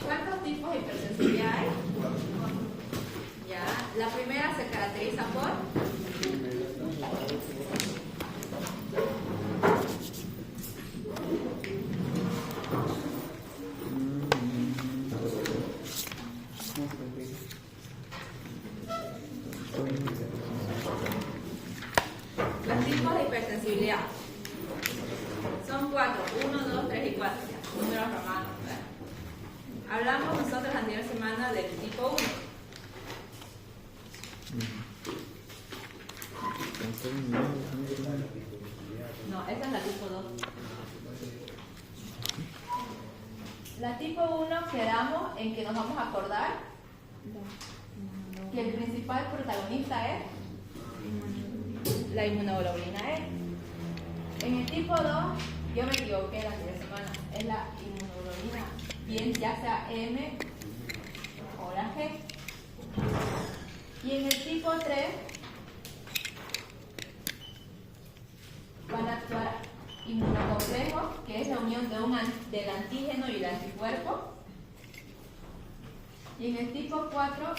¿Cuántos tipos de hipersensibilidad hay? Ya. La primera se caracteriza por los tipos de hipersensibilidad. Son 4, 1, 2, 3 y 4, ya, números romanos, ¿verdad? Hablamos nosotros la anterior semana del tipo 1. No, esa es la tipo 2. La tipo 1 quedamos en que nos vamos a acordar que el principal protagonista es la inmunoglobulina E. En el tipo 2, yo me equivoqué la anterior semana, es la inmunoglobulina, bien ya sea M o la G. Y en el tipo 3 van a actuar inmunocomplejos, que es la unión del antígeno y el anticuerpo. Y en el tipo 4,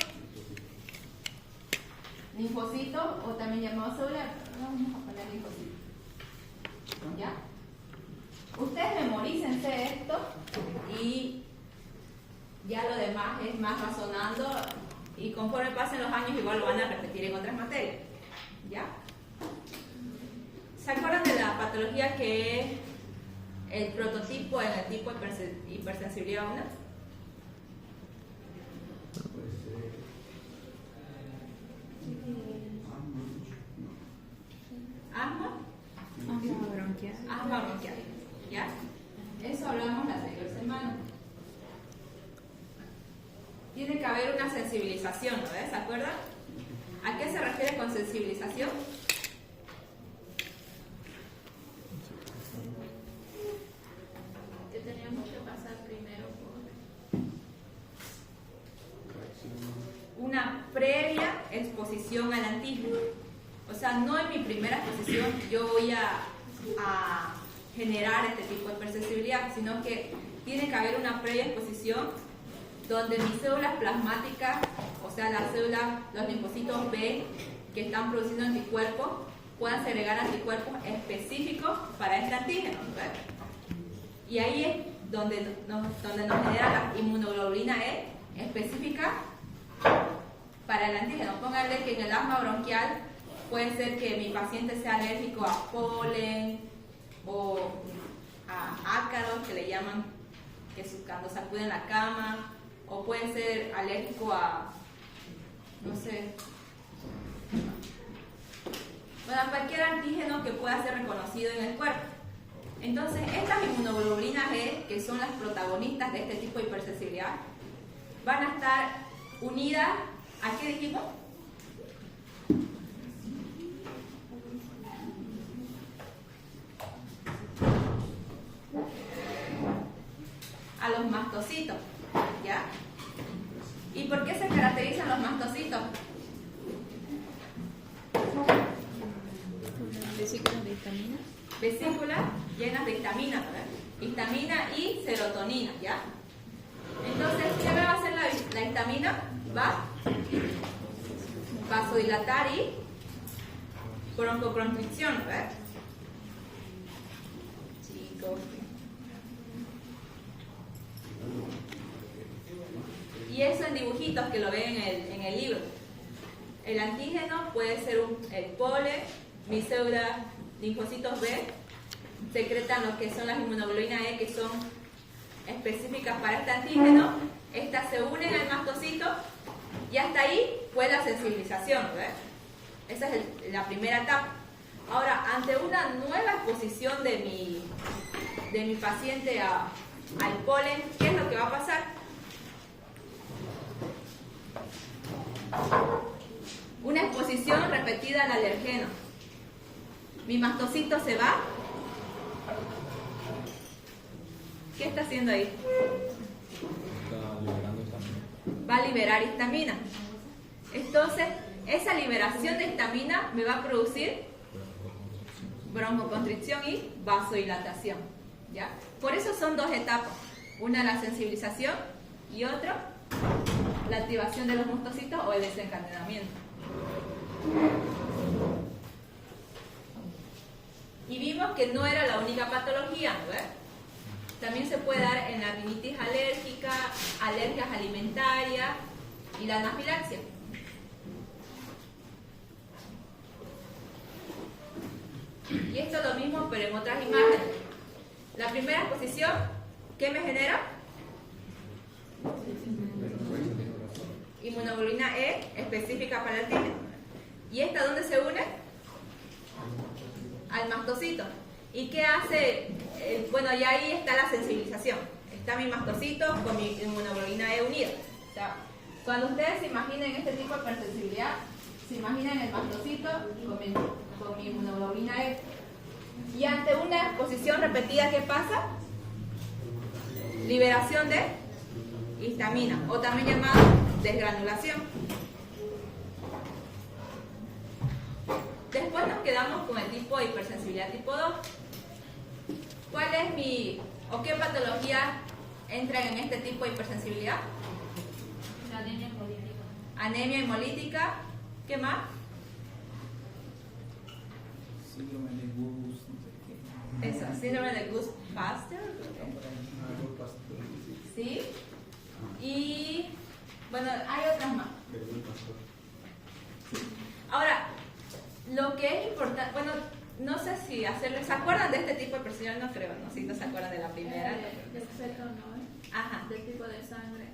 linfocitos, o también llamado celular. Vamos a poner linfocitos. ¿Ya? Ustedes memorícense esto y ya lo demás es más razonando, y conforme pasen los años igual lo van a repetir en otras materias. ¿Ya? ¿Se acuerdan de la patología que es el prototipo en el tipo hipersensibilidad 1? Asma. Asma bronquial. ¿Ya? Eso hablamos la anterior semana. Tiene que haber una sensibilización, ¿no ves? ¿Se acuerdan? ¿A qué se refiere con sensibilización? Que teníamos que pasar primero por una previa exposición al antígeno. O sea, no en mi primera exposición yo voy a generar este tipo de hipersensibilidad, sino que tiene que haber una previa exposición donde mis células plasmáticas, o sea, las células, los linfocitos B que están produciendo anticuerpos, puedan segregar anticuerpos específicos para este antígeno, ¿verdad? Y ahí es donde nos genera la inmunoglobulina E específica para el antígeno. Pónganle que en el asma bronquial puede ser que mi paciente sea alérgico a polen o a ácaros, que le llaman, que cuando sacuden la cama, o puede ser alérgico a, no sé, bueno, a cualquier antígeno que pueda ser reconocido en el cuerpo. Entonces, estas inmunoglobulinas E, que son las protagonistas de este tipo de hipersensibilidad, van a estar unidas, ¿a qué dijimos? A los mastocitos, ¿ya? ¿Y por qué se caracterizan los mastocitos? Vesículas de histamina. Vesículas llenas de histamina, ¿verdad? Histamina y serotonina, ¿ya? Entonces, ¿qué me va a hacer la histamina? Va a vasodilatar y broncoconstricción, ¿verdad? Chicos. Y eso en dibujitos que lo ven en el libro. El antígeno puede ser el polen, mis células, linfocitos B, secretan lo que son las inmunoglobulinas E, que son específicas para este antígeno. Estas se unen al mastocito y hasta ahí fue la sensibilización, ¿ves? Esa es la primera etapa. Ahora, ante una nueva exposición de mi paciente al polen, ¿qué es lo que va a pasar? Una exposición repetida al alergeno. Mi mastocito se va. ¿Qué está haciendo ahí? Está liberando histamina. Va a liberar histamina. Entonces, esa liberación de histamina me va a producir broncoconstricción y vasodilatación, ¿ya? Por eso son dos etapas. Una, la sensibilización, y otro, la activación de los mastocitos o el desencadenamiento. Y vimos que no era la única patología, ¿no ves? También se puede dar en la rinitis alérgica, alergias alimentarias y la anafilaxia. Y esto es lo mismo, pero en otras imágenes. La primera exposición, ¿qué me genera? Inmunoglobulina E específica para el antígeno. ¿Y esta dónde se une? Al mastocito. ¿Y qué hace? Bueno, ya ahí está la sensibilización. Está mi mastocito con mi inmunoglobulina E unida. O sea, cuando ustedes se imaginen este tipo de hipersensibilidad, se imaginan el mastocito con mi inmunoglobulina E. Y ante una exposición repetida, ¿qué pasa? Liberación de histamina, o también llamada desgranulación. Después nos quedamos con el tipo de hipersensibilidad tipo 2. ¿Cuál es o qué patología entran en este tipo de hipersensibilidad? Anemia hemolítica. Anemia hemolítica. ¿Qué más? Síndrome de Gust, no sé qué. Eso, síndrome de Gust-Pasteur. ¿Sí? Y bueno, hay otras más. Ahora, lo que es importante, bueno, no sé si hacerlo, ¿se acuerdan de este tipo de presión? No creo, no sé si se acuerdan de la primera. De feto, ¿no? Ajá. Del tipo de sangre.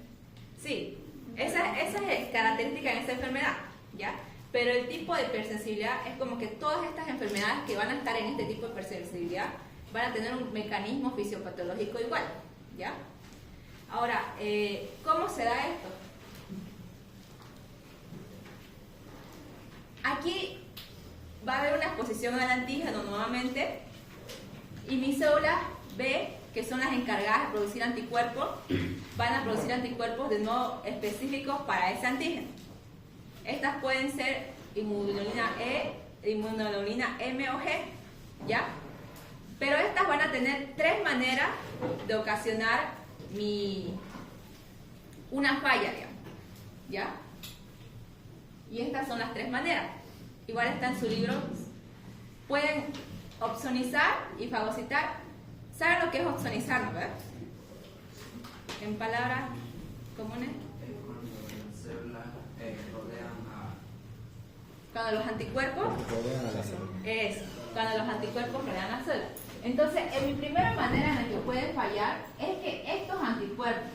Sí, esa es característica en esta enfermedad, ¿ya? Pero el tipo de hipersensibilidad es como que todas estas enfermedades que van a estar en este tipo de hipersensibilidad van a tener un mecanismo fisiopatológico igual, ¿ya? Ahora, ¿cómo se da esto? Aquí va a haber una exposición al antígeno nuevamente y mis células B, que son las encargadas de producir anticuerpos, van a producir anticuerpos de nuevo específicos para ese antígeno. Estas pueden ser inmunoglobulina E, inmunoglobulina M o G, ¿ya? Pero estas van a tener tres maneras de ocasionar una falla, digamos, ¿ya? Y estas son las tres maneras. Igual está en su libro. Pueden opsonizar y fagocitar. ¿Saben lo que es opsonizar, no? ¿Verdad? En palabras comunes. Las células rodean Cuando los anticuerpos Rodean a la célula. es cuando los anticuerpos rodean la célula. Entonces, en mi primera manera en la que puede fallar es que estos anticuerpos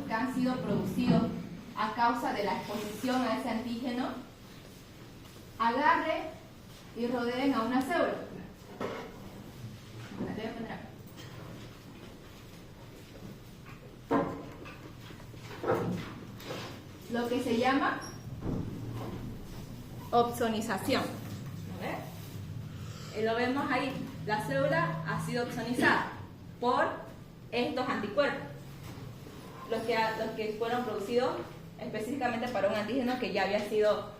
que han sido producidos a causa de la exposición a ese antígeno, agarren y rodeen a una célula. La voy a poner acá. Lo que se llama opsonización. ¿A ver? Lo vemos ahí. La célula ha sido opsonizada por estos anticuerpos, los que fueron producidos específicamente para un antígeno que ya había sido,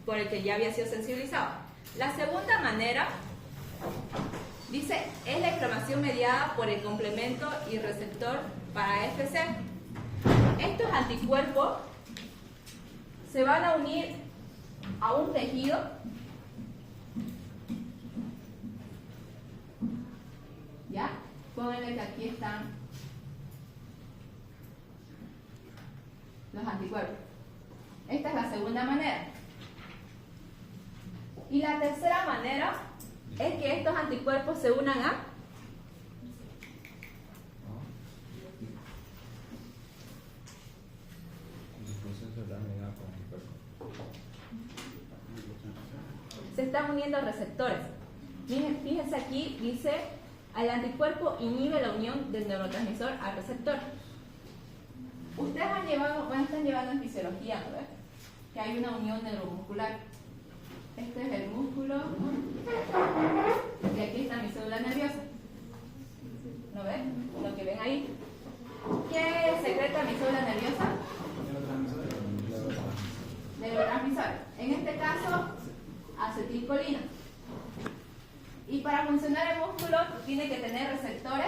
por el que ya había sido sensibilizado. La segunda manera dice es la inflamación mediada por el complemento y receptor para FC. Estos anticuerpos se van a unir a un tejido ¿ya? Pónganle que aquí están los anticuerpos. Esta es la segunda manera. Y la tercera manera es que estos anticuerpos se unan a se están uniendo receptores. Fíjense aquí, dice, el anticuerpo inhibe la unión del neurotransmisor al receptor. Ustedes están llevando en fisiología, ¿no ves? Que hay una unión neuromuscular. Este es el músculo y aquí está mi célula nerviosa. ¿No ven? Lo que ven ahí. ¿Qué secreta mi célula nerviosa? Neurotransmisores. En este caso, acetilcolina. Y Y para funcionar el músculo tiene que tener receptores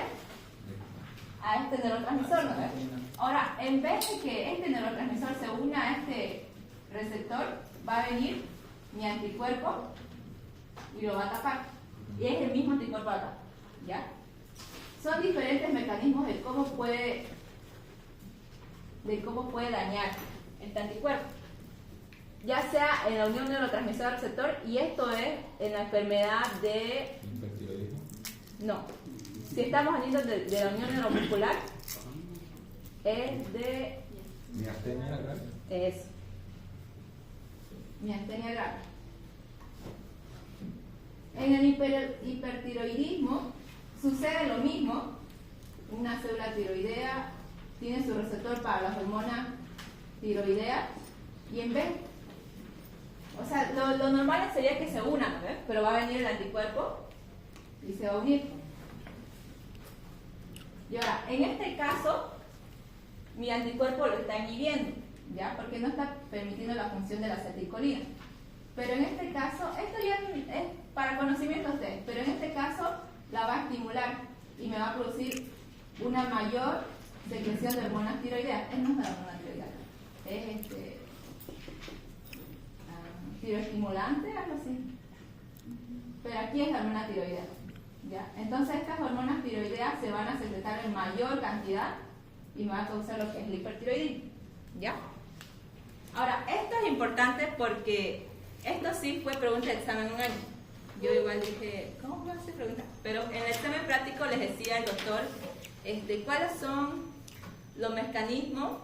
a este neurotransmisor, ¿no ves? Ahora, en vez de que este neurotransmisor se una a este receptor, va a venir mi anticuerpo y lo va a tapar. Y es el mismo anticuerpo acá, ¿ya? Son diferentes mecanismos de cómo puede dañar este anticuerpo. Ya sea en la unión neurotransmisor-receptor, y esto es en la enfermedad de... Hipertiroidismo. No. Si estamos hablando de la unión neuromuscular, es de... Miastenia grave. Eso. Miastenia grave. En el hipertiroidismo sucede lo mismo. Una célula tiroidea tiene su receptor para las hormonas tiroideas y en vez, o sea, lo normal sería que se unan, ¿no ves? Pero va a venir el anticuerpo y se va a unir. Y ahora, en este caso, mi anticuerpo lo está inhibiendo, ¿ya? Porque no está permitiendo la función de la acetilcolina. Pero en este caso, esto ya es para conocimiento de ustedes, pero en este caso la va a estimular y me va a producir una mayor secreción de hormonas tiroideas. Es no es la hormona tiroidea, es tiroestimulante, algo así. Pero aquí es la hormona tiroidea, ¿ya? Entonces estas hormonas tiroideas se van a secretar en mayor cantidad y me va a causar lo que es el hipertiroidismo, ¿ya? Ahora, esto es importante porque esto sí fue pregunta de examen un año. Yo igual dije, ¿cómo fue esa pregunta? Pero en el examen práctico les decía el doctor cuáles son los mecanismos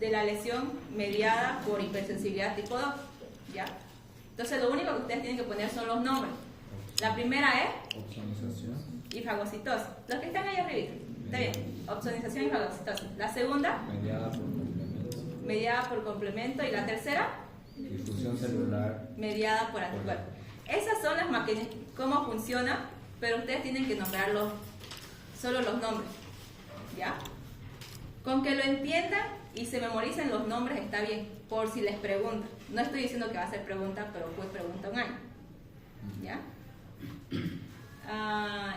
de la lesión mediada por hipersensibilidad tipo 2, ¿ya? Entonces lo único que ustedes tienen que poner son los nombres. La primera es Opsonización. y fagocitosis. Los que están ahí arriba, está bien. Opsonización y fagocitosis. La segunda, Mediada por complemento. mediada por complemento. Y la tercera, Difusión celular. mediada por anticuerpos. Esas son las máquinas, cómo funciona, pero ustedes tienen que nombrarlos, solo los nombres, ¿ya? Con que lo entiendan y se memoricen los nombres está bien, por si les preguntan. No estoy diciendo que va a ser pregunta, pero fue pregunta un año, ¿ya?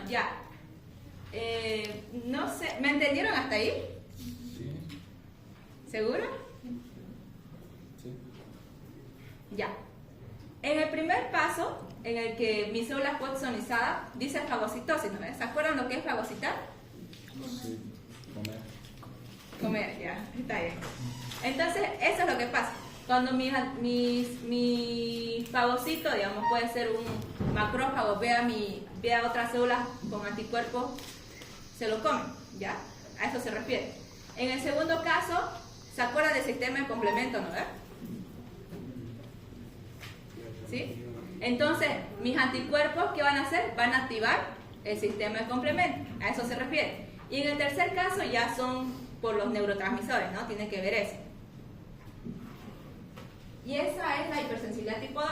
Ya. No sé, ¿me entendieron hasta ahí? Sí. ¿Seguro? Sí. Ya. En el primer paso, en el que mi célula fue opsonizada, dice fagocitosis, ¿no ves? ¿Se acuerdan lo que es fagocitar? Sí. Comer. Comer, ya, está bien. Entonces, eso es lo que pasa. Cuando mi fagocito, digamos, puede ser un macrófago, vea otras células con anticuerpos, se lo come, ¿ya? A eso se refiere. En el segundo caso, ¿se acuerdan del sistema de complemento, no ves? ¿Sí? Entonces, mis anticuerpos, ¿qué van a hacer? Van a activar el sistema de complemento. A eso se refiere. Y en el tercer caso ya son por los neurotransmisores, ¿no? Tiene que ver eso. Y esa es la hipersensibilidad tipo 2.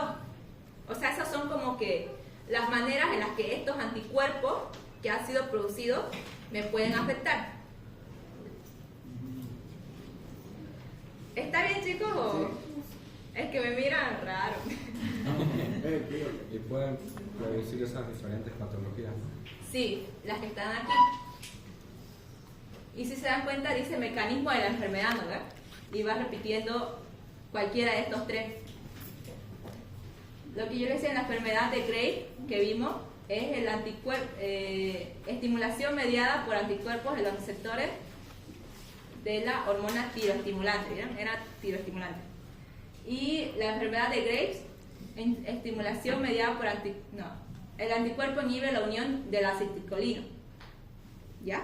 O sea, esas son como que las maneras en las que estos anticuerpos que han sido producidos me pueden afectar. ¿Está bien, chicos? ¿O? Es que me miran raro. Y pueden producir esas diferentes patologías, ¿no? Sí, las que están aquí. Y si se dan cuenta, dice mecanismo de la enfermedad, ¿no? ¿Verdad? Y va repitiendo cualquiera de estos tres. Lo que yo les decía en la enfermedad de Gray que vimos es el estimulación mediada por anticuerpos de los receptores de la hormona tiroestimulante, ¿vieron? Era tiroestimulante. Y la enfermedad de Graves, estimulación mediada por el anticuerpo inhibe la unión de la acetilcolina, ¿ya?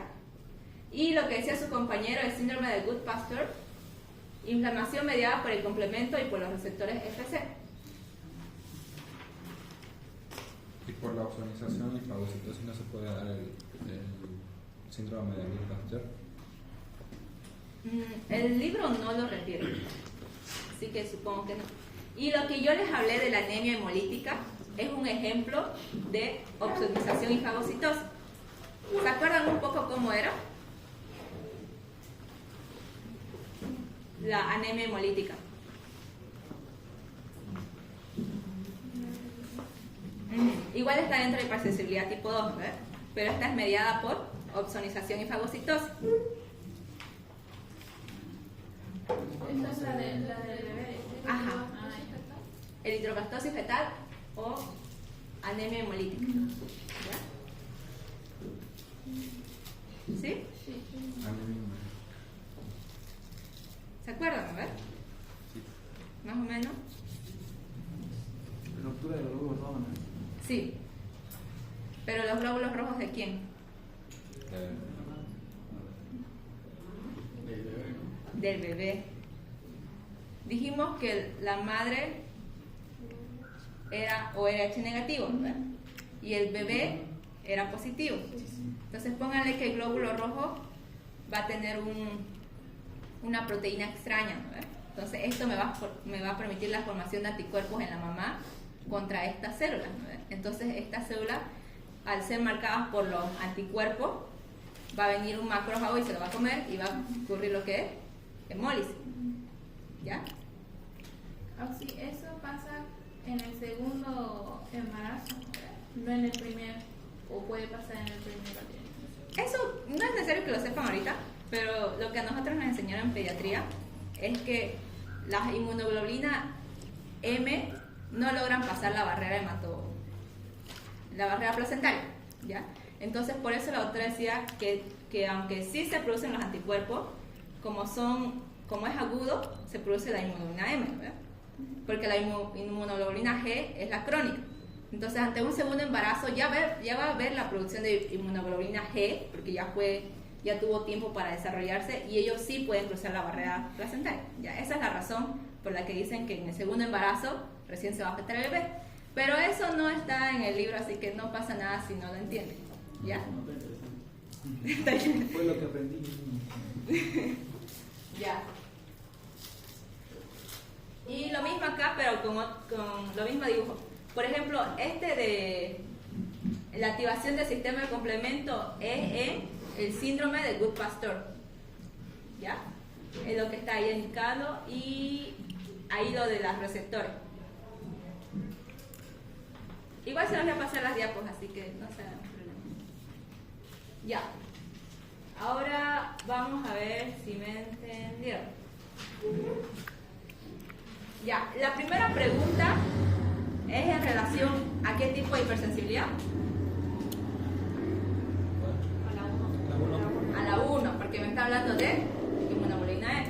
Y lo que decía su compañero, el síndrome de Goodpasture, inflamación mediada por el complemento y por los receptores FC. Y por la opsonización y fagocitosis no se puede dar el síndrome de Goodpasture. El libro no lo refiere, así que supongo que no. Y lo que yo les hablé de la anemia hemolítica es un ejemplo de opsonización y fagocitosis. ¿Se acuerdan un poco cómo era? La anemia hemolítica. Igual está dentro de hipersensibilidad tipo 2, ¿verdad? Pero esta es mediada por opsonización y fagocitosis. Esta es la del bebé. Ajá. Ah, ya. Eritroplastosis fetal o anemia hemolítica. ¿Ya? ¿Sí? Sí. A mí mismo. ¿Se acuerdan? A ver. Más o menos. Ruptura de los glóbulos rojos, ¿no? Sí. Pero los glóbulos rojos ¿de quién? Del bebé. Dijimos que la madre era ORH negativo, ¿verdad? Y el bebé era positivo. Entonces pónganle que el glóbulo rojo va a tener una proteína extraña, ¿verdad? Entonces esto me va a permitir la formación de anticuerpos en la mamá contra estas células, ¿verdad? Entonces estas células, al ser marcadas por los anticuerpos, va a venir un macrófago y se lo va a comer y va a ocurrir lo que es hemólisis. ¿Ya? Ah, sí, eso pasa en el segundo embarazo, no en el primer, o puede pasar en el primer también. Eso no es necesario que lo sepan ahorita, pero lo que a nosotros nos enseñaron en pediatría es que las inmunoglobulinas M no logran pasar la barrera la barrera placentaria, ¿ya? Entonces por eso la doctora decía que aunque sí se producen los anticuerpos, como es agudo, se produce la inmunoglobulina M, ¿verdad? Porque la inmunoglobulina G es la crónica. Entonces ante un segundo embarazo ya va a haber la producción de inmunoglobulina G, porque ya tuvo tiempo para desarrollarse y ellos sí pueden cruzar la barrera placentaria. ¿Ya? Esa es la razón por la que dicen que en el segundo embarazo recién se va a afectar el bebé. Pero eso no está en el libro, así que no pasa nada si no lo entienden. ¿Ya? No, está interesante. Fue lo que aprendí. Ya. Y lo mismo acá, pero con lo mismo dibujo. Por ejemplo, de la activación del sistema de complemento es en el síndrome de Good-Pasteur. ¿Ya? Es lo que está ahí indicado y ahí lo de los receptores. Igual se los voy a pasar las diapos, así que no se hagan problema. Ya. Ahora vamos a ver si me entendieron. Ya, la primera pregunta es en relación a qué tipo de hipersensibilidad. A la 1, porque me está hablando de inmunoglobulina M.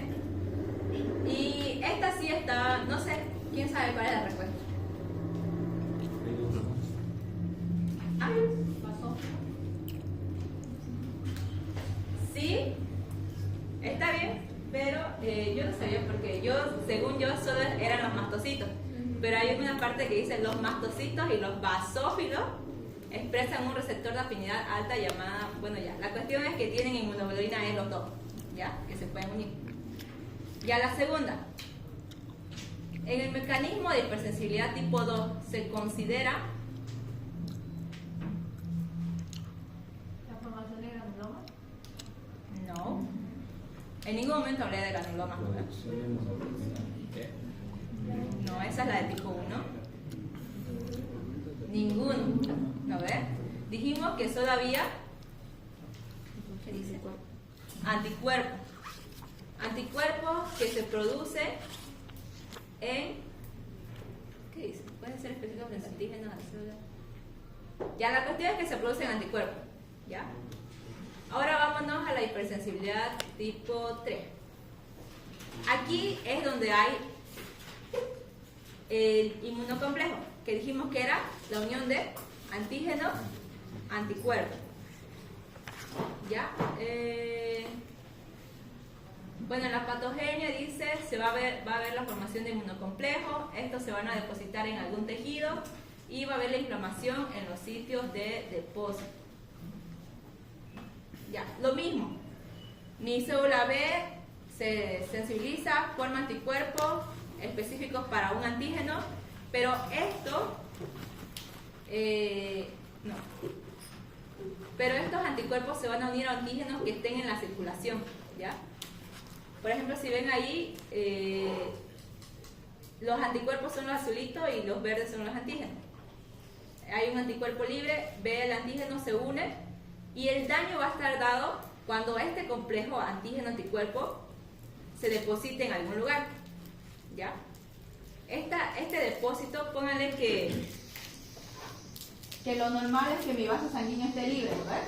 Y esta sí está, no sé, ¿quién sabe cuál es la respuesta? Ah, pasó. Sí, está bien, pero yo no sabía porque según yo, solo eran los mastocitos. Pero hay una parte que dice los mastocitos y los basófilos expresan un receptor de afinidad alta llamada, bueno ya, la cuestión es que tienen inmunoglobulina E los dos, ya, que se pueden unir. Ya la segunda, en el mecanismo de hipersensibilidad tipo 2 se considera ¿La formación de granuloma? no, en ningún momento hablé de granulomas, ¿no? No, esa es la de tipo 1. Ninguno, ¿no ves? Dijimos que solo había, ¿qué dice? Anticuerpos. Anticuerpos que se producen en, ¿qué dice? Pueden ser específicos de antígenos a la célula. Ya la cuestión es que se producen anticuerpos, ¿ya? Ahora vámonos a la hipersensibilidad tipo 3. Aquí es donde hay el inmunocomplejo, que dijimos que era la unión de antígeno, anticuerpo. ¿Ya? Bueno, en la patogenia dice va a haber la formación de inmunocomplejos, estos se van a depositar en algún tejido y va a haber la inflamación en los sitios de depósito. Ya, lo mismo. Mi célula B se sensibiliza, forma anticuerpos específicos para un antígeno, pero esto no. Pero estos anticuerpos se van a unir a antígenos que estén en la circulación, ¿ya? Por ejemplo, si ven ahí, los anticuerpos son los azulitos y los verdes son los antígenos. hay un anticuerpo libre, B, el antígeno se une y el daño va a estar dado cuando este complejo antígeno-anticuerpo se deposite en algún lugar, ¿ya? Este depósito, pónganle que lo normal es que mi vaso sanguíneo esté libre, ¿verdad?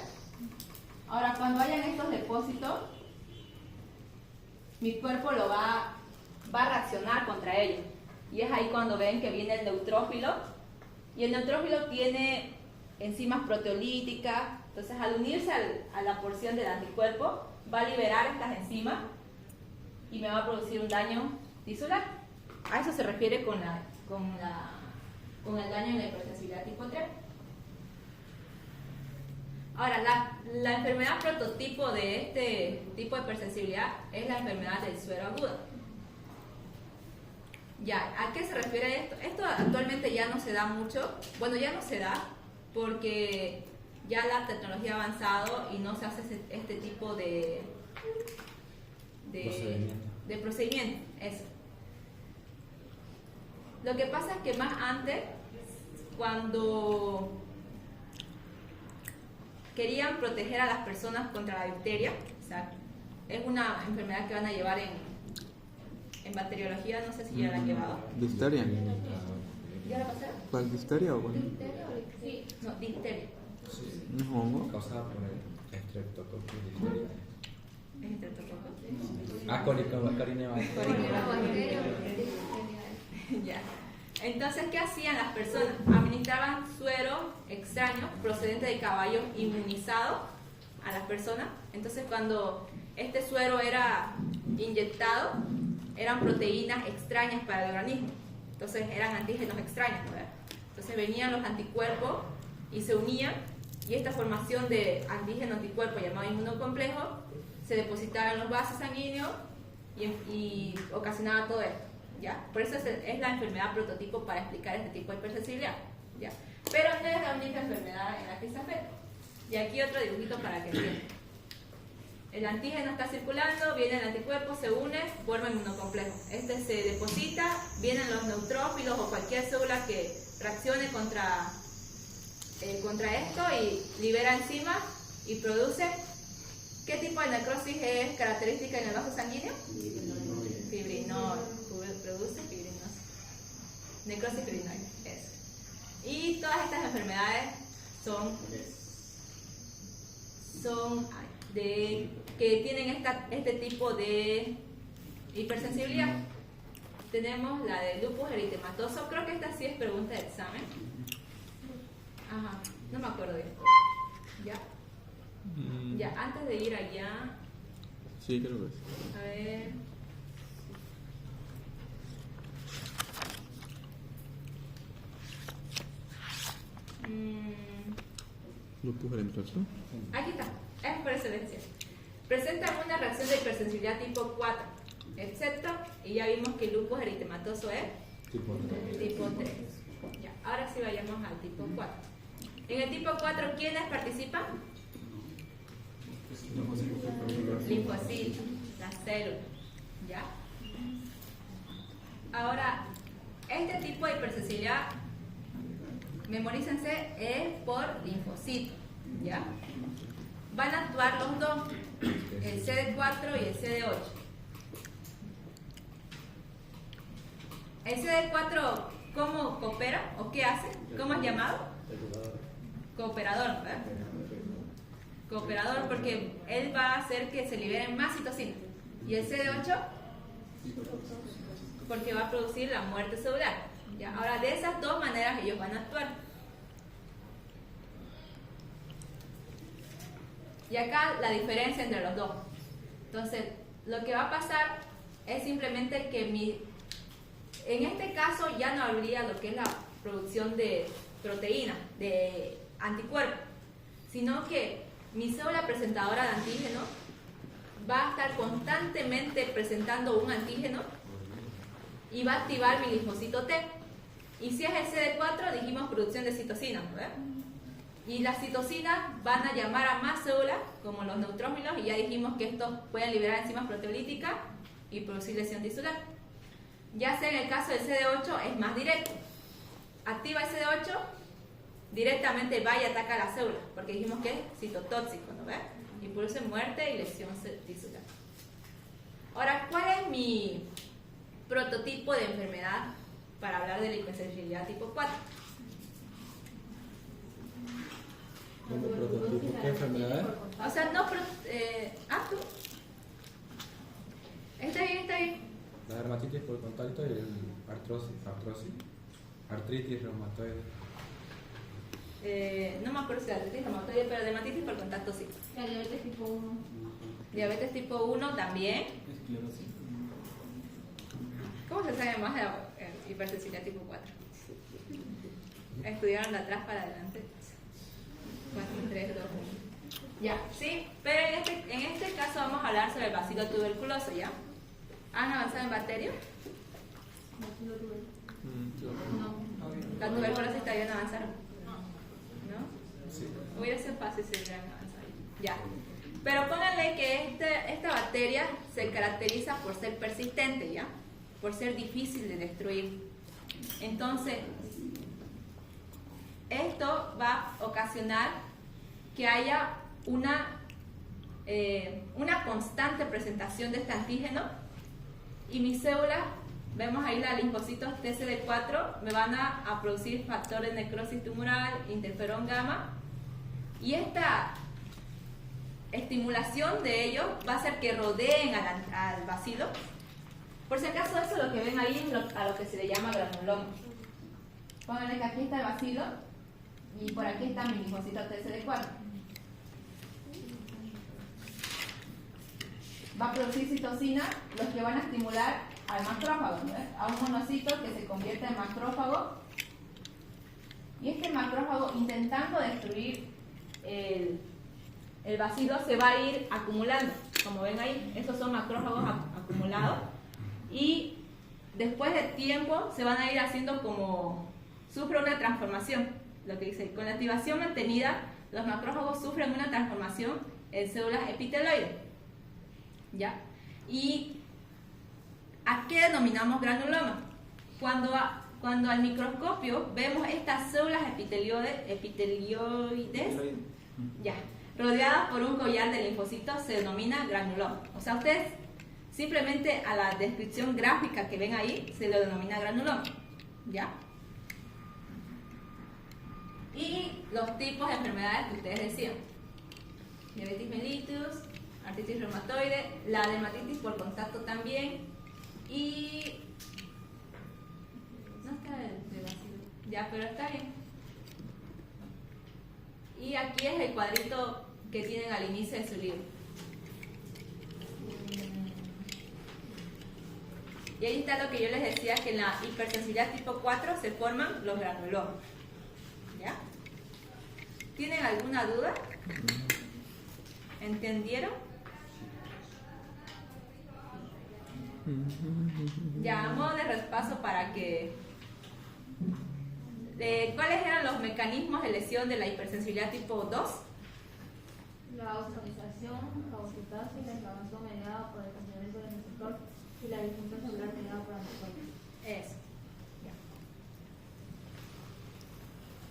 Ahora, cuando hayan estos depósitos, mi cuerpo va a reaccionar contra ellos. Y es ahí cuando ven que viene el neutrófilo. Y el neutrófilo tiene enzimas proteolíticas. Entonces, al unirse a la porción del anticuerpo, va a liberar estas enzimas y me va a producir un daño tisular. A eso se refiere con el daño en la hipersensibilidad tipo 3. Ahora, la enfermedad prototipo de este tipo de hipersensibilidad es la enfermedad del suero agudo. Ya, ¿a qué se refiere esto? Esto actualmente ya no se da mucho. Bueno, ya no se da porque ya la tecnología ha avanzado y no se hace este tipo de procedimiento. Eso. Lo que pasa es que más antes, cuando querían proteger a las personas contra la difteria, o sea, es una enfermedad que van a llevar en bacteriología, no sé si ya la han llevado. ¿Difteria? ¿Ya la pasaron? ¿Cuál difteria o cuál? Sí, no, difteria. ¿No es hongo? Causada por el estreptococcus difteria. Es estreptococcus. Corynebacterium. Ya. Entonces, ¿qué hacían las personas? Administraban suero extraño procedente de caballos inmunizado a las personas. Entonces, cuando este suero era inyectado, eran proteínas extrañas para el organismo. Entonces, eran antígenos extraños, ¿verdad? Entonces, venían los anticuerpos y se unían, y esta formación de antígeno-anticuerpo llamado inmunocomplejo se depositaba en los vasos sanguíneos y ocasionaba todo esto. ¿Ya? Por eso es la enfermedad prototipo para explicar este tipo de hipersensibilidad, ¿ya? Pero no es la única enfermedad en la que se afecta. Y aquí otro dibujito para que entiendan. El antígeno está circulando, viene el anticuerpo, se une, forma inmunocomplejo. Este se deposita, vienen los neutrófilos o cualquier célula que reaccione contra esto y libera enzimas y produce. ¿Qué tipo de necrosis es característica en el vaso sanguíneo? Fibrinoide. Produce fibrinosis. Necrosis fibrinoide, eso. Y todas estas enfermedades son que tienen este tipo de hipersensibilidad. Tenemos la de lupus eritematoso. Creo que esta sí es pregunta de examen. Ajá, no me acuerdo bien. ¿Ya? Ya, antes de ir allá. Sí, creo que sí. A ver. ¿Lupus eritematoso? Aquí está, es por excelencia. Presentan una reacción de hipersensibilidad tipo 4, excepto, y ya vimos que el lupus eritematoso es Tipo 3. Ya, ahora sí vayamos al tipo 4. En el tipo 4, ¿quiénes participan? Linfocitos, las células. ¿Ya? Ahora, este tipo de hipersensibilidad, memorícense, es por linfocitos. ¿Ya? Van a actuar los dos, el CD4 y el CD8. El CD4, ¿cómo coopera o qué hace? ¿Cómo es llamado? Cooperador, ¿verdad? Cooperador, porque él va a hacer que se liberen más citocinas. ¿Y el CD8? Porque va a producir la muerte celular. ¿Ya? Ahora, de esas dos maneras ellos van a actuar. Y acá la diferencia entre los dos. Entonces, lo que va a pasar es simplemente que en este caso ya no habría lo que es la producción de proteína, de anticuerpos, sino que mi célula presentadora de antígeno va a estar constantemente presentando un antígeno y va a activar mi linfocito T. Y si es el CD4, dijimos producción de citocinas, ¿verdad? Y las citocinas van a llamar a más células, como los neutrófilos, y ya dijimos que estos pueden liberar enzimas proteolíticas y producir lesión tisular. Ya sea en el caso del CD8 es más directo. Activa el CD8, directamente va y ataca a la célula, porque dijimos que es citotóxico, ¿no ves? Y produce muerte y lesión tisular. Ahora, ¿cuál es mi prototipo de enfermedad para hablar de la hipersensibilidad tipo 4? ¿Como prototipo qué enfermedades? O sea, no... tú. Está bien, está bien. La dermatitis por contacto y el artritis reumatoide. No me acuerdo si artritis reumatoide, pero dermatitis por contacto sí. La diabetes tipo 1. Diabetes tipo 1 también. Esclerosis. ¿Cómo se sabe más de la hipersensibilidad tipo 4? Estudiaron de atrás para adelante. 4, 3, 2, 1. Ya, sí, pero en este caso vamos a hablar sobre el bacilo tuberculoso, ¿ya? ¿Han avanzado en bacterio? No. ¿La tuberculosis todavía no avanzaron? ¿No? Sí. Hubiera sido fácil si hubieran avanzado. Ya. Pero pónganle que esta bacteria se caracteriza por ser persistente, ¿ya? Por ser difícil de destruir. Entonces, esto va a ocasionar que haya una constante presentación de este antígeno y mis células, vemos ahí los linfocitos TCD4, me van a producir factor de necrosis tumoral, interferón gamma, y esta estimulación de ellos va a hacer que rodeen al bacilo. Por si acaso, eso lo que ven ahí es a lo que se le llama granuloma. Pónganle que aquí está el bacilo y por aquí está mi linfocito TCD4. Va a producir citocina, los que van a estimular al macrófago, ¿no? A un monocito que se convierte en macrófago. Y este macrófago, intentando destruir el bacilo, se va a ir acumulando. Como ven ahí, estos son macrófagos acumulados. Y después de tiempo se van a ir haciendo como... Sufre una transformación. Lo que dice, con la activación mantenida, los macrófagos sufren una transformación en células epiteloides. ¿Ya? ¿Y a qué denominamos granuloma? Cuando al microscopio vemos estas células epitelioides, ya, rodeadas por un collar de linfocitos, se denomina granuloma. O sea, ustedes simplemente a la descripción gráfica que ven ahí se lo denomina granuloma. ¿Ya? Y los tipos de enfermedades que ustedes decían: diabetes mellitus, artritis reumatoide, la dermatitis por contacto también, y no está de bacilo, ya, pero está bien. Y aquí es el cuadrito que tienen al inicio de su libro. Y ahí está lo que yo les decía, que en la hipersensibilidad tipo 4 se forman los granulomas. ¿Ya? ¿Tienen alguna duda? ¿Entendieron? Ya, a modo de repaso para que... ¿cuáles eran los mecanismos de lesión de la hipersensibilidad tipo 2? La ozonización, fagocitosis, la inflamación mediada por el crecimiento del receptor y la disfunción celular mediada por anticuerpos. Eso. Ya.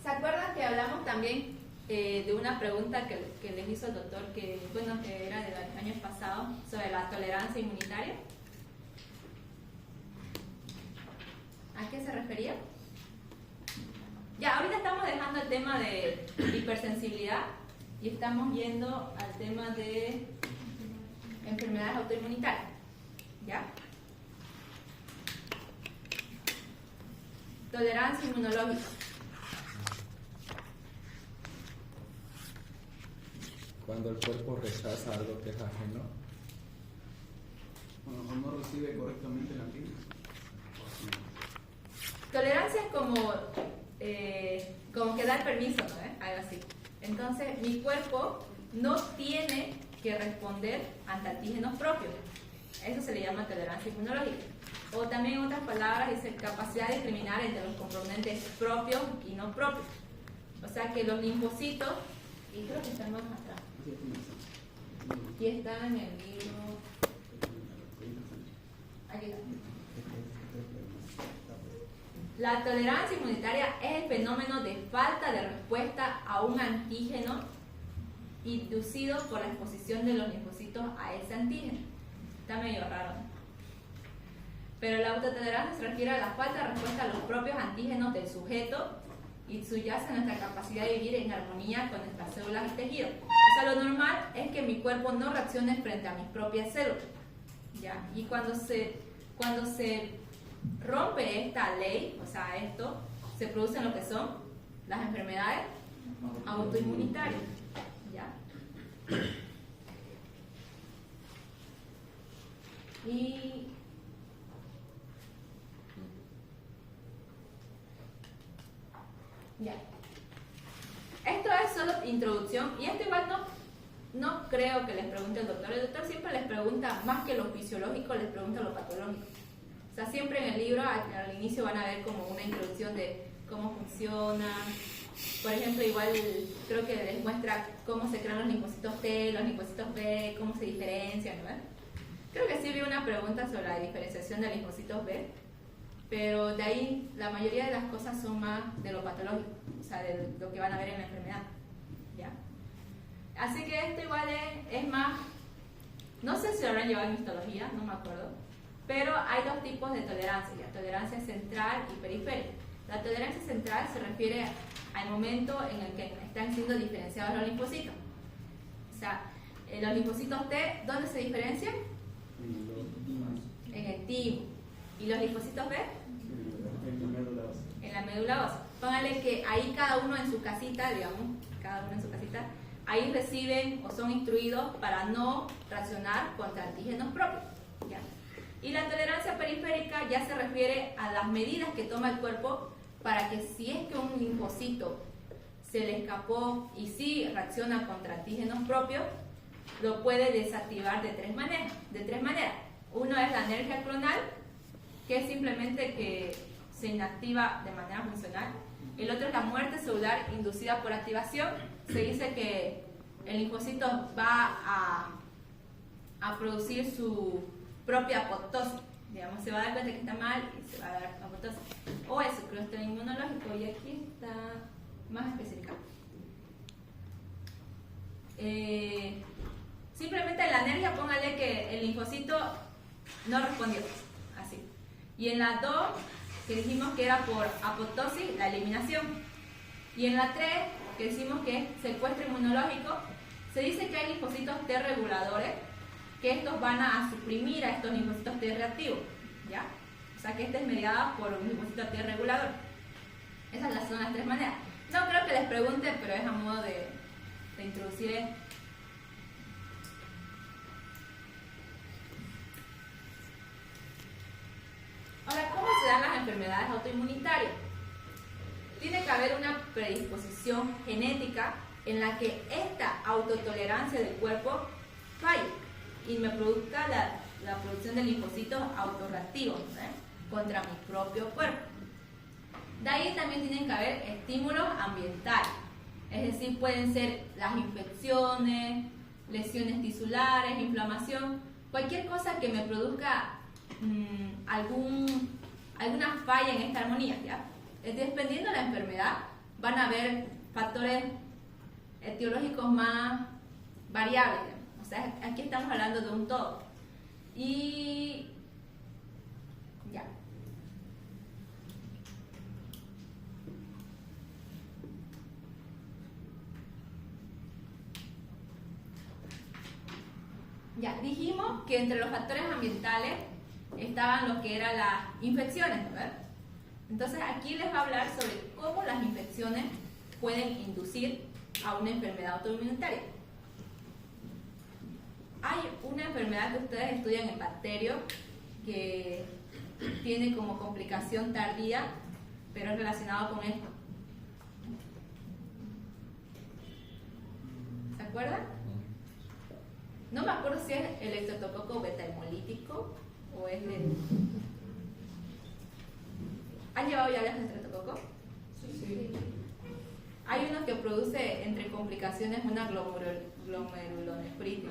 ¿Se acuerdan que hablamos también de una pregunta que les hizo el doctor, que era de los años pasados, sobre la tolerancia inmunitaria? ¿A qué se refería? Ya, ahorita estamos dejando el tema de hipersensibilidad y estamos yendo al tema de enfermedades autoinmunitarias. ¿Ya? Tolerancia inmunológica. Cuando el cuerpo rechaza algo que es ajeno. Bueno, o no recibe correctamente la antígeno. Tolerancia es como que dar permiso, ¿no? Algo así. Entonces, mi cuerpo no tiene que responder ante antígenos propios. Eso se le llama tolerancia inmunológica. O también, en otras palabras, dice capacidad de discriminar entre los componentes propios y no propios. O sea que los linfocitos, y creo que están más atrás, y está en el libro. Aquí está. La tolerancia inmunitaria es el fenómeno de falta de respuesta a un antígeno inducido por la exposición de los linfocitos a ese antígeno. Está medio raro, ¿no? Pero la autotolerancia se refiere a la falta de respuesta a los propios antígenos del sujeto y subyace en nuestra capacidad de vivir en armonía con nuestras células y tejidos. O sea, lo normal es que mi cuerpo no reaccione frente a mis propias células, ¿ya? Y cuando se rompe esta ley, o sea, esto, se producen lo que son las enfermedades autoinmunitarias, ¿ya? Y ya. Esto es solo introducción y esto igual no creo que les pregunte el doctor. El doctor siempre les pregunta, más que lo fisiológico, les pregunta lo patológico. O sea, siempre en el libro al inicio van a ver como una introducción de cómo funciona. Por ejemplo, igual creo que les muestra cómo se crean los linfocitos T, los linfocitos B, cómo se diferencian, ¿no? Creo que sí vi una pregunta sobre la diferenciación de linfocitos B, pero de ahí la mayoría de las cosas son más de lo patológico, o sea, de lo que van a ver en la enfermedad, ¿ya? Así que esto igual es más, no sé si lo habrán llevado en histología, no me acuerdo, pero hay dos tipos de tolerancia, ¿ya? Tolerancia central y periférica. La tolerancia central se refiere al momento en el que están siendo diferenciados los linfocitos. O sea, los linfocitos T, ¿dónde se diferencian? En el timo. ¿Y los linfocitos B? En la médula ósea. Póngale que ahí cada uno en su casita, digamos, ahí reciben o son instruidos para no reaccionar contra antígenos propios, ¿ya? Y la tolerancia periférica ya se refiere a las medidas que toma el cuerpo para que si es que un linfocito se le escapó y sí reacciona contra antígenos propios, lo puede desactivar de tres maneras. Uno es la anergia clonal, que es simplemente que se inactiva de manera funcional. El otro es la muerte celular inducida por activación. Se dice que el linfocito va a producir su propia apoptosis. Digamos, se va a dar cuenta que está mal y se va a dar apoptosis. O es el clúster inmunológico, y aquí está más especificado. Simplemente en la anergia póngale que el linfocito no respondió, así. Y en la 2, que dijimos que era por apoptosis, la eliminación. Y en la 3, que decimos que es secuestro inmunológico, se dice que hay linfocitos T reguladores, que estos van a suprimir a estos linfocitos T reactivos, ¿ya? O sea que este es mediado por un linfocito T regulador. Esas son las tres maneras. No creo que les pregunte, pero es a modo de introducir esto. Ahora, ¿cómo se dan las enfermedades autoinmunitarias? Tiene que haber una predisposición genética en la que esta autotolerancia del cuerpo falle y me produzca la producción de linfocitos autorreactivos, contra mi propio cuerpo. De ahí también tienen que haber estímulos ambientales, es decir, pueden ser las infecciones, lesiones tisulares, inflamación, cualquier cosa que me produzca alguna falla en esta armonía, ¿ya? Dependiendo de la enfermedad, van a haber factores etiológicos más variables, ¿ya? O sea, aquí estamos hablando de un todo. Y ya. Ya, dijimos que entre los factores ambientales estaban lo que eran las infecciones, ¿no? Entonces aquí les va a hablar sobre cómo las infecciones pueden inducir a una enfermedad autoinmunitaria. Hay una enfermedad que ustedes estudian en bacterios que tiene como complicación tardía, pero es relacionado con esto. ¿Se acuerdan? No me acuerdo si es el estreptococo beta-hemolítico o es el... ¿Han llevado ya el estreptococo? Sí. Hay uno que produce entre complicaciones una glomerulonefritis.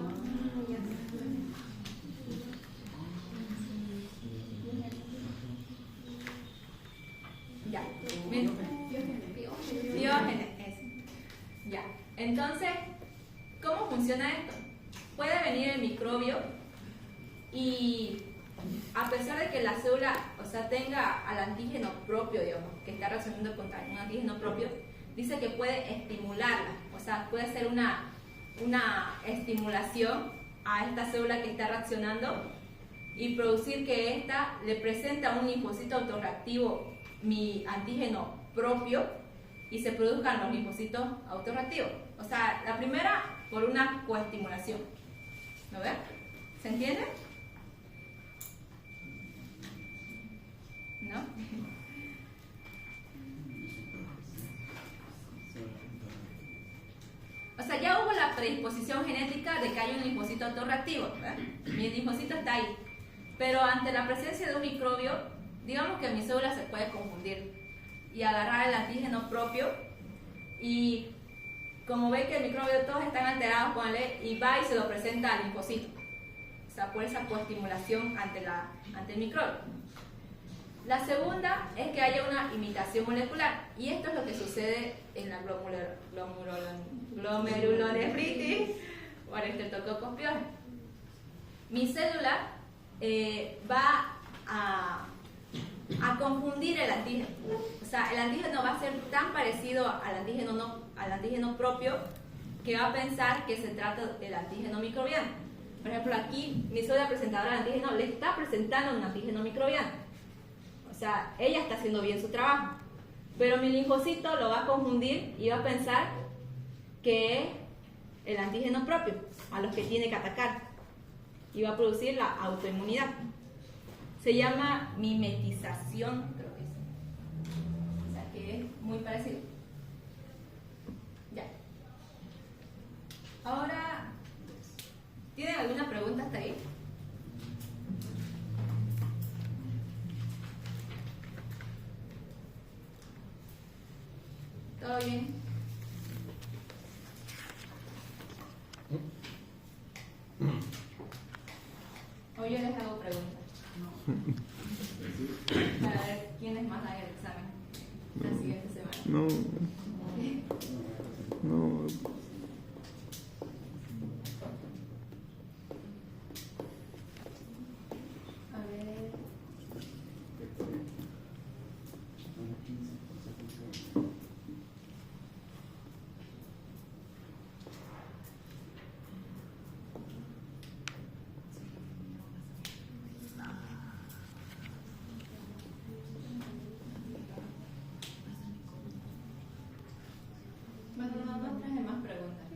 Entonces, ¿cómo funciona esto? Puede venir el microbio y a pesar de que la célula, o sea, tenga al antígeno propio, digamos, que está reaccionando contra un antígeno propio, dice que puede estimularla, o sea, puede ser una estimulación a esta célula que está reaccionando y producir que ésta le presenta un linfocito autorreactivo, mi antígeno propio, y se produzcan los linfocitos autorreactivos. O sea, la primera por una coestimulación. ¿Lo ven? ¿Se entiende? ¿No? O sea, ya hubo la predisposición genética de que hay un linfocito autorreactivo, ¿verdad? Mi linfocito está ahí. Pero ante la presencia de un microbio, digamos que mi célula se puede confundir y agarrar el antígeno propio, y como ve que el microbio todos están alterados, ponle, y va y se lo presenta al linfocito. O sea, por esa coestimulación ante el microbio. La segunda es que haya una imitación molecular, y esto es lo que sucede en la glomerulonefritis o Streptococcus pyogenes. Mi célula va a confundir el antígeno. O sea, el antígeno va a ser tan parecido al antígeno propio que va a pensar que se trata del antígeno microbiano. Por ejemplo, aquí mi célula presentadora de antígeno le está presentando un antígeno microbiano. O sea, ella está haciendo bien su trabajo. Pero mi linfocito lo va a confundir y va a pensar que es el antígeno propio a los que tiene que atacar. Y va a producir la autoinmunidad. Se llama mimetización, creo que es. O sea, que es muy parecido. Ya. Ahora, ¿tienen alguna pregunta hasta ahí? ¿Todo bien? Hoy yo les hago preguntas. Para ver quiénes más dan el examen la siguiente semana. No. No. A ver. Bueno, no traje más preguntas.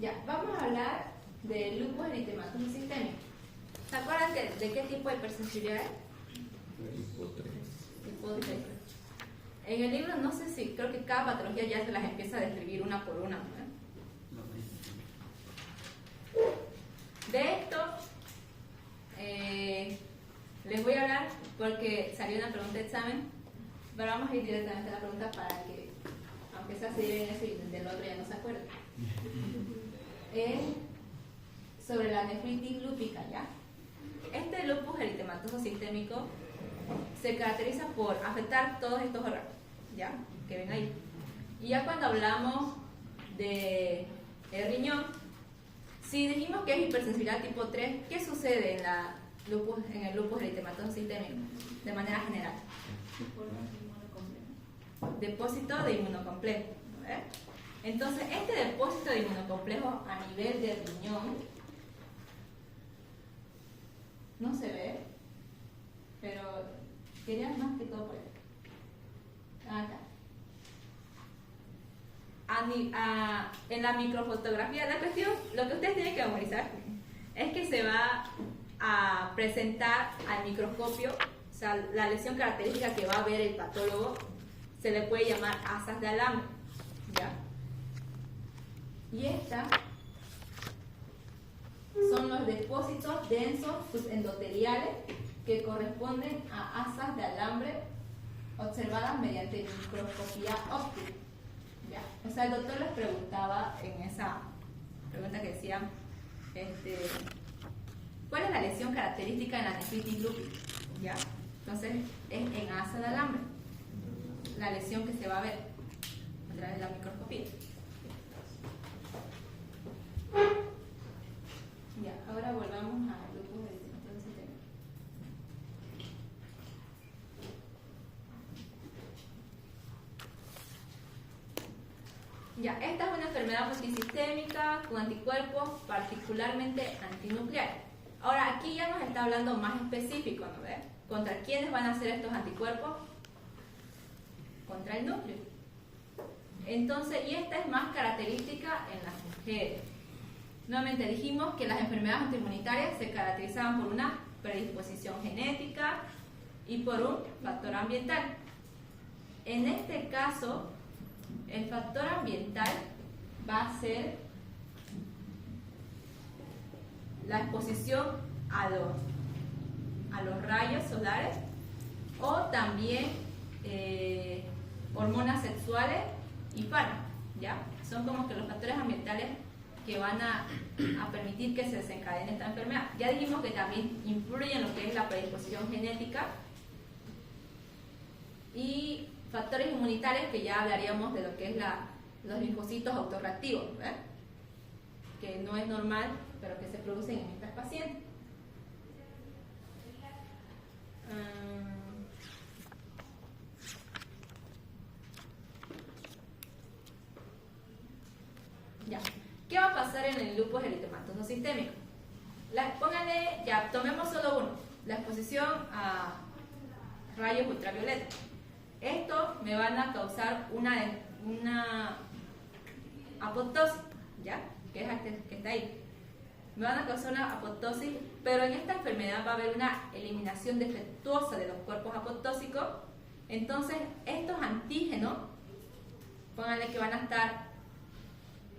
Ya, vamos a hablar del lupus eritematoso sistémico. ¿Se acuerdan de qué tipo de hipersensibilidad es? Tipo 3. Tipo 3. En el libro, no sé si, creo que cada patología ya se las empieza a describir una por una, ¿no? De esto les voy a hablar porque salió una pregunta de examen, pero vamos a ir directamente a la pregunta para que, aunque sea se lleven eso y del otro ya no se acuerden. Sobre la nefritis lúpica, ¿ya? Este lupus eritematoso sistémico se caracteriza por afectar todos estos órganos, ¿ya? Que ven ahí. Y ya cuando hablamos de el riñón, si dijimos que es hipersensibilidad tipo 3, ¿qué sucede en el lupus eritematoso sistémico de manera general? Depósito de inmunocomplejo. ¿Ver? Entonces, este depósito de inmunocomplejo a nivel del riñón no se ve, pero quería más que todo por acá. En la microfotografía de la cuestión, lo que ustedes tienen que memorizar es que se va a presentar al microscopio, o sea, la lesión característica que va a ver el patólogo se le puede llamar asas de alambre, ¿ya? Y estas son los depósitos densos subendoteliales que corresponden a asas de alambre observadas mediante microscopía óptica. Ya. O sea, el doctor les preguntaba en esa pregunta que decía, ¿Cuál es la lesión característica en la nefritis lúpica? ¿Ya? Entonces, es en asa de alambre la lesión que se va a ver a través de la microscopía. Ya, ahora volvamos al lupus eritematoso sistémico. Ya, esta es una enfermedad multisistémica con anticuerpos particularmente antinucleares. Ahora, aquí ya nos está hablando más específico, ¿no ves? ¿Contra quiénes van a ser estos anticuerpos? Contra el núcleo. Entonces, y esta es más característica en las mujeres. Nuevamente dijimos que las enfermedades autoinmunitarias se caracterizaban por una predisposición genética y por un factor ambiental. En este caso, el factor ambiental va a ser la exposición a los rayos solares o también hormonas sexuales y fármacos, ¿ya? Son como que los factores ambientales que van a permitir que se desencadene esta enfermedad. Ya dijimos que también influye en lo que es la predisposición genética y factores inmunitarios, que ya hablaríamos de lo que es los linfocitos autorreactivos, ¿eh? Que no es normal, pero que se producen en estas pacientes. Ya. ¿Qué va a pasar en el lupus eritematoso sistémico? Pónganle, ya, tomemos solo uno, la exposición a rayos ultravioletas. Esto me van a causar una apoptosis, ¿ya? Que es este que está ahí. Me van a causar una apoptosis, pero en esta enfermedad va a haber una eliminación defectuosa de los cuerpos apoptósicos. Entonces, estos antígenos, pónganle que van a estar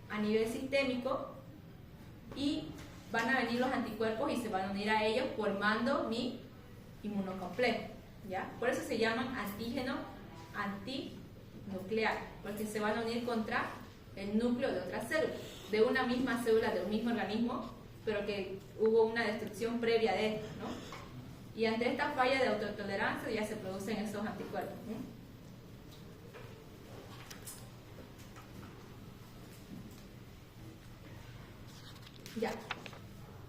a nivel sistémico y van a venir los anticuerpos y se van a unir a ellos formando mi inmunocomplejo, ¿ya? Por eso se llaman antígenos antinucleares, porque se van a unir contra el núcleo de otra célula, de una misma célula, de un mismo organismo, pero que hubo una destrucción previa de esto, ¿no? Y ante esta falla de autotolerancia ya se producen esos anticuerpos, ¿no? Ya.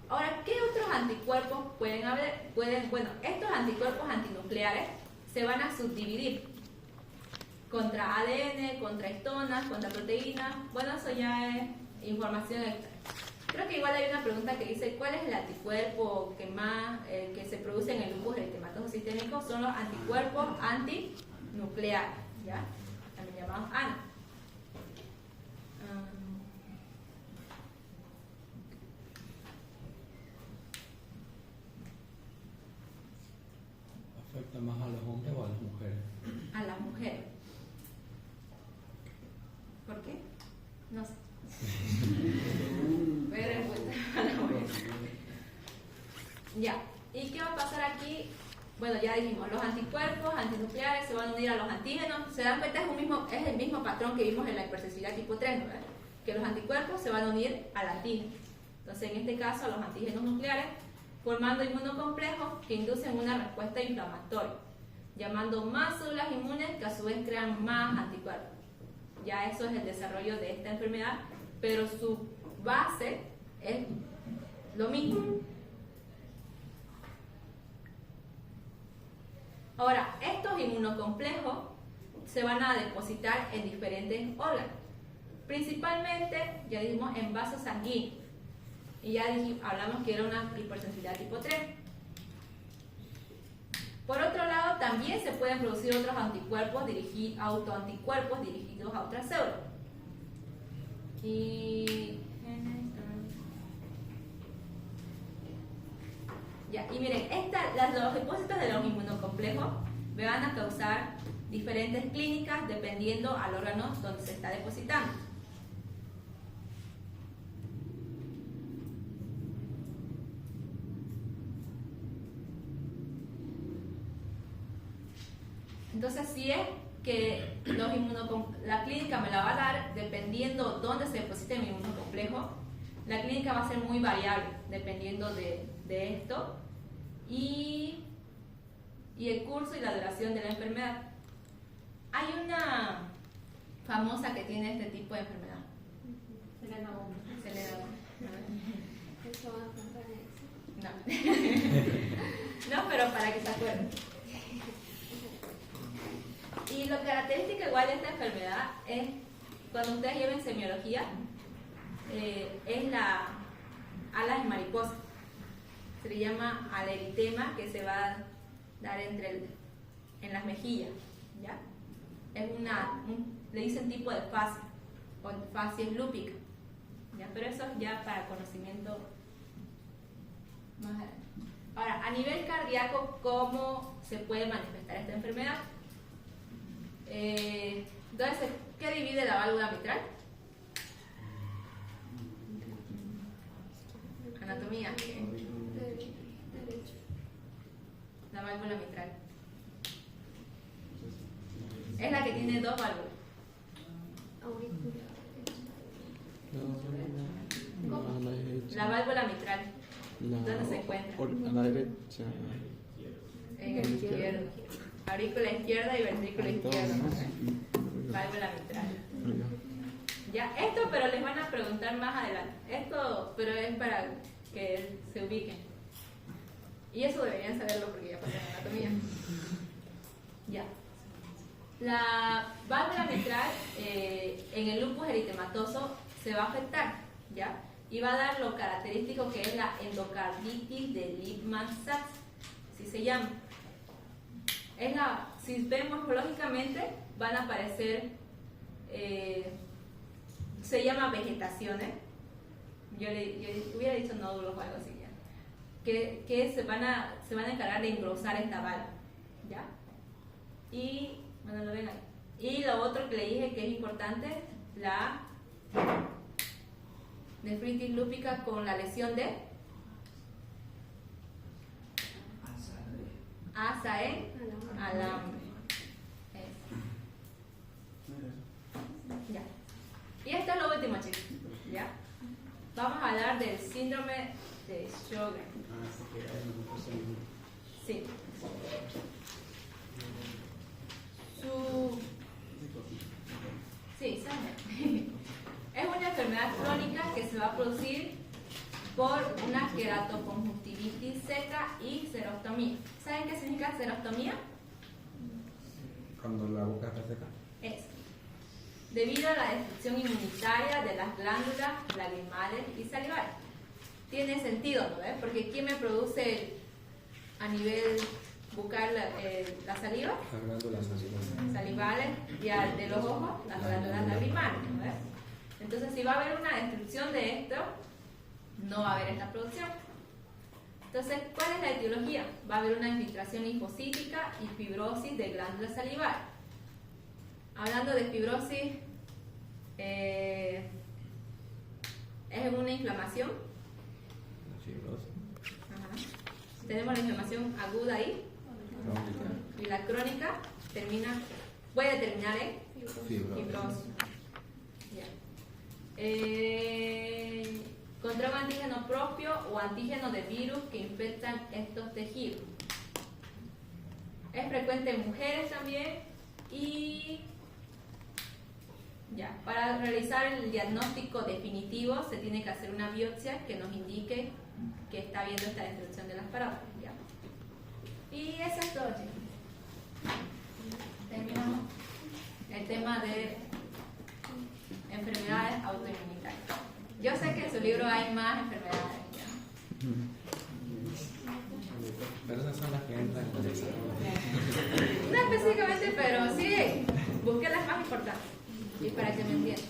Ahora, ¿qué otros anticuerpos pueden haber? Bueno, estos anticuerpos antinucleares se van a subdividir contra ADN, contra histonas, contra proteínas. Bueno, eso ya es información extra. Creo que igual hay una pregunta que dice, ¿cuál es el anticuerpo que más que se produce en el lupus eritematoso sistémico? Son los anticuerpos antinucleares, ¿ya? También llamados ANA. ¿Afecta más a los hombres o a las mujeres? A las mujeres. ¿Por qué? No sé. Voy a dar respuesta a las mujeres. Ya. ¿Y qué va a pasar aquí? Bueno, ya dijimos, los anticuerpos antinucleares se van a unir a los antígenos. ¿Se dan cuenta? Es el mismo patrón que vimos en la hipersensibilidad tipo 3, ¿no? Que los anticuerpos se van a unir al antígeno. Entonces, en este caso, a los antígenos nucleares, formando inmunocomplejos que inducen una respuesta inflamatoria, llamando más células inmunes que a su vez crean más anticuerpos. Ya eso es el desarrollo de esta enfermedad, pero su base es lo mismo. Ahora, estos inmunocomplejos se van a depositar en diferentes órganos, principalmente, ya dijimos, en vasos sanguíneos. Y ya hablamos que era una hipersensibilidad tipo 3. Por otro lado, también se pueden producir otros anticuerpos autoanticuerpos dirigidos a otras células. Y miren, los depósitos de los inmunocomplejos me van a causar diferentes clínicas dependiendo al órgano donde se está depositando. Entonces, si es que la clínica me la va a dar dependiendo dónde se deposite mi inmunocomplejo, la clínica va a ser muy variable dependiendo del de esto y el curso y la duración de la enfermedad. Hay una famosa que tiene este tipo de enfermedad. Selena Gómez. Eso va a contar eso. No. No, pero para que se acuerden. Y lo característico igual de esta enfermedad es, cuando ustedes lleven semiología, es la alas de mariposa. Se le llama aleritema, que se va a dar en las mejillas, ¿ya? Es le dicen tipo de fascia, o fascia lúpica, ¿ya? Pero eso es ya para conocimiento más adelante. Ahora, a nivel cardíaco, ¿cómo se puede manifestar esta enfermedad? Entonces, ¿qué divide la válvula mitral? Anatomía. Derecho. La válvula mitral. Es la que tiene dos válvulas. Auricular. La válvula mitral. ¿Dónde se encuentra? A la derecha. En el izquierdo. Aurícula izquierda y ventrículo izquierdo. Válvula mitral. Ya, esto pero les van a preguntar más adelante. Esto pero es para que se ubiquen. Y eso deberían saberlo porque ya pasé en anatomía. Ya. La válvula mitral en el lupus eritematoso se va a afectar, ¿ya? Y va a dar lo característico que es la endocarditis de Lippmann-Sachs, así se llama. Si ven morfológicamente, van a aparecer, se llama vegetaciones, yo hubiera dicho nódulos o algo así, ¿ya? Que se van a encargar de engrosar esta válvula, ¿ya? Y, bueno, lo ven ahí. Y lo otro que le dije que es importante, la nefritis lúpica con la lesión de asa en alambre. Ya. Y esto es lo último, chicos. ¿Ya? Vamos a hablar del síndrome de Sjögren. Sí. Sí, ¿sabe? Es una enfermedad crónica que se va a producir por una queratoconjuntivitis seca y xerostomía. ¿Saben qué significa xerostomía? Cuando la boca está seca. Es debido a la destrucción inmunitaria de las glándulas lagrimales y salivales. Tiene sentido, ¿no? Porque ¿quién me produce a nivel bucal la saliva? Las glándulas Salivales y de los ojos, las glándulas lagrimales, ¿no? Entonces, si va a haber una destrucción de esto, no va a haber esta producción. Entonces, ¿cuál es la etiología? Va a haber una infiltración linfocítica y fibrosis de glándulas salivales. Hablando de fibrosis, es una inflamación. La fibrosis. Ajá. Tenemos la inflamación aguda ahí. Y la crónica puede terminar en fibrosis. Ya. Contra un antígeno propio o antígeno de virus que infectan estos tejidos. Es frecuente en mujeres también y ya, para realizar el diagnóstico definitivo se tiene que hacer una biopsia que nos indique que está habiendo esta destrucción de las parábolas. Y eso es todo, chicos. Terminamos el tema de enfermedades autoinmunitarias. Yo sé que en su libro hay más enfermedades, ¿ya? Pero esas son las que entran en la lista. No específicamente, pero sí, busqué las más importantes. Y para que me entiendan.